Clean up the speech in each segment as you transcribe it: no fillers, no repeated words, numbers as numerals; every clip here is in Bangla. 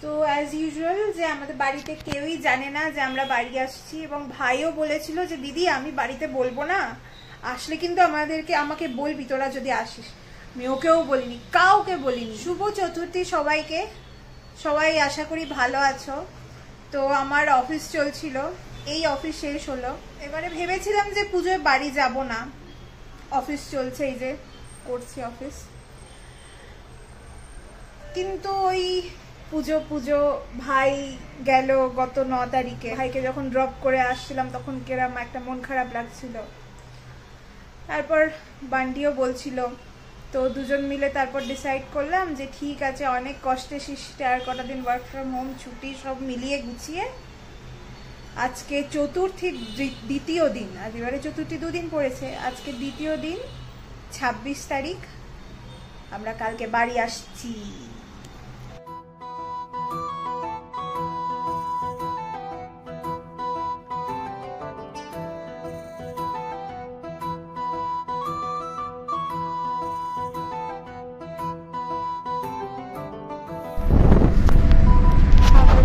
তো অ্যাজ ইউজুয়াল যে আমাদের বাড়িতে কেউই জানে না যে আমরা বাড়ি আসছি, এবং ভাইও বলেছিল যে দিদি আমি বাড়িতে বলবো না, আসলে কিন্তু আমাকে বলবি তোরা যদি আসিস। আমি ওকেও বলিনি, কাউকে বলিনি। শুভ চতুর্থী সবাইকে। সবাই আশা করি ভালো আছো। তো আমার অফিস চলছিল, এই অফিস শেষ হলো। এবারে ভেবেছিলাম যে পুজোয় বাড়ি যাব না, অফিস চলছে, এই যে করছি অফিস। কিন্তু ওই পুজো ভাই গেল গত 9 তারিখে। ভাইকে যখন ড্রপ করে আসছিলাম তখন কেরাম একটা মন খারাপ লাগছিল। তারপর বান্ডিও বলছিল, তো দুজন মিলে তারপর ডিসাইড করলাম যে ঠিক আছে, অনেক কষ্টে শিষ্টে আর কটা দিন ওয়ার্ক ফ্রম হোম ছুটি সব মিলিয়ে গুছিয়ে আজকে চতুর্থীর দ্বিতীয় দিন, আজ এবারে চতুর্থী 2 দিন পড়েছে, আজকে দ্বিতীয় দিন 26 তারিখ, আমরা কালকে বাড়ি আসছি।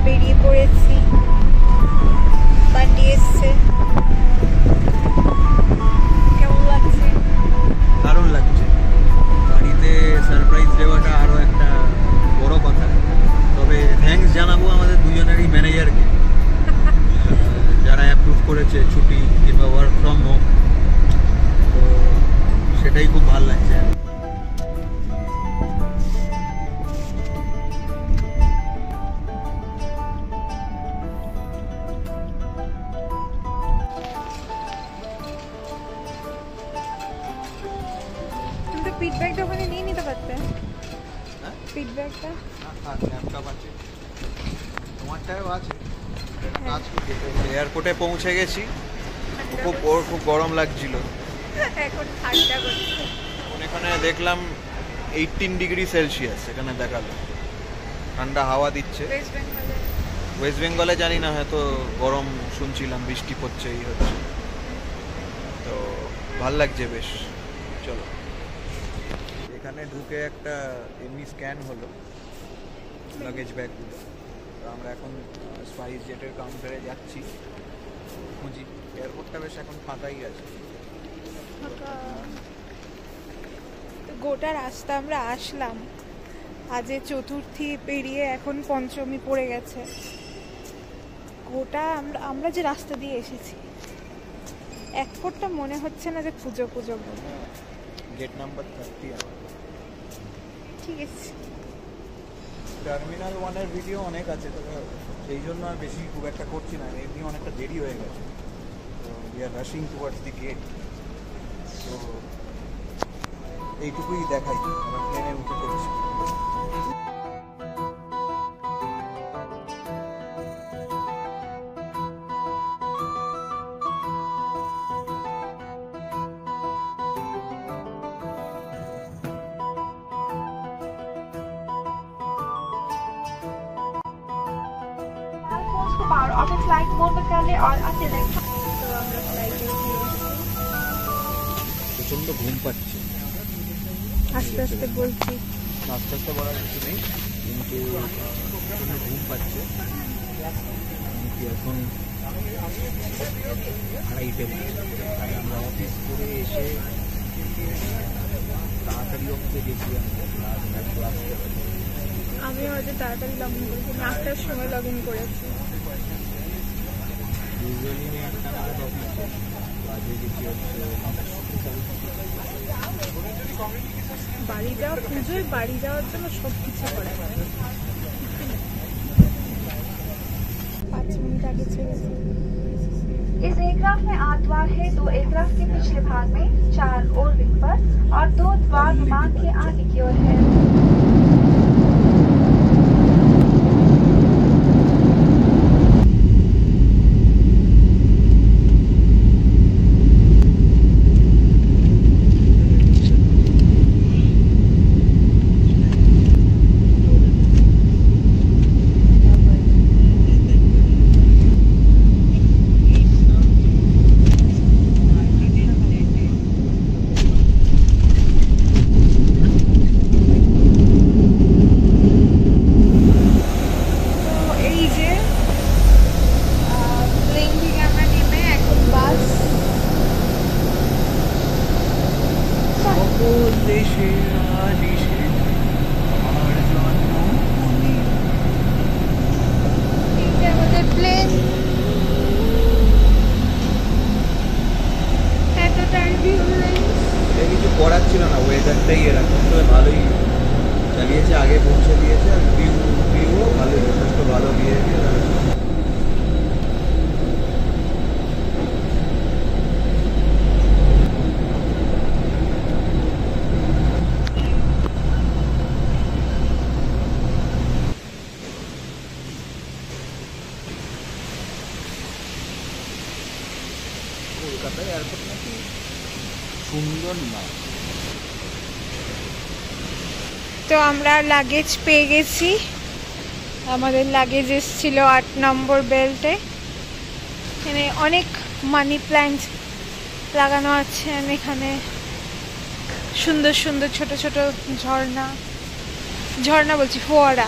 বেরিয়ে পড়েছি, বান্ডি এসছে। কেমন লাগছে? দারুণ লাগছে। বাড়িতে সারপ্রাইজ দেওয়াটা আরো একটা বড় কথা। তবে থ্যাঙ্কস জানাবো আমাদের দুজনেরই ম্যানেজারকে, যারা অ্যাপ্রুভ করেছে ছুটি কিংবা ওয়ার্ক ফ্রম হোম। তো সেটাই খুব ভালো লাগছে। ফিডব্যাকটা ওখানে নিয়ে নিতে পারতে। ফিডব্যাকটা ল্যাপটপ আছে, তোমারটাও আছে। এয়ারপোর্টে পৌঁছে গেছি, খুব গরম লাগছিল। এখন ঠান্ডা করছে। এখানে দেখলাম 18 ডিগ্রি সেলসিয়াস এখানে দেখালো, ঠান্ডা হাওয়া দিচ্ছে। ওয়েস্ট বেঙ্গলে জানি না, হয়তো গরম শুনছিলাম, বৃষ্টি পড়ছে, এই হচ্ছে। তো ভাল লাগছে বেশ। চলো, এখানে ঢুকে একটা এমনি স্ক্যান হলো লাগেজ ব্যাগগুলো। তো আমরা এখন স্পাইস জেটের কাউন্টারে যাচ্ছি। খুঁজি, এয়ারপোর্টটা বেশ এখন ফাঁকাই আছে। গোটা রাস্তা আমরা আসলাম, আজে চতুর্থী পেরিয়ে এখন পঞ্চমী পড়ে গেছে। গোটা আমরা যে রাস্তা দিয়ে এসেছি, এক ফোঁটা মনে হচ্ছে না যে পুজো বলে। Gate number 30। ঠিক আছে, টার্মিনাল 1-এর ভিডিও অনেক আছে, তবে সেই জন্য আর বেশি খুব একটা করছি না, এমনি অনেকটা দেরি হয়ে গেছে। তো we are rushing towards the gate. তো এইটুকুই দেখাই, আমরা প্লেনে উঠে পড়েছি। फ्लाइट मोड में कर ले और अतिरिक्त। তো আমরা ফ্লাইটে উঠে প্রচন্ড ঘুম পাচ্ছে। আস্তে আস্তে বলছি, আস্তে আস্তে বলার কিছু নেই, কিন্তু প্রচন্ড ঘুম পাচ্ছে। এখন 2:30 আর আমরা অফিস করে এসে তাড়াতাড়ি অফিসে গেছি। আমি হয়তো তাড়াতাড়ি লগ ইন করেছি, 8টার সময় লগ ইন করেছি। ইউজুয়ালি আমি 8টা নাগাদ অফিসে, বাজে গেছি হচ্ছে 9টা। বাড়ি যাওয়া, পুজোয় বাড়ি যাওয়ার জন্য সব কিছু করা যায়। 5 মিনিট আগে ছেড়েছি। इस एयरक्राफ्ट में 8 द्वार है। 2 एयरक्राफ्ट के पिछले भाग में, 4 और विंग पर और 2 द्वार विमान के आगे की ओर है। কলকাতা এয়ারপোর্ট নাকি সুন্দর না। তো আমরা লাগেজ পেয়ে গেছি, আমাদের লাগেজ এসেছিল 8 নম্বর বেল্টে। এখানে অনেক মানি প্ল্যান্ট লাগানো আছে, এখানে সুন্দর সুন্দর ছোট ছোট ঝর্ণা বলছি, ফোয়ারা।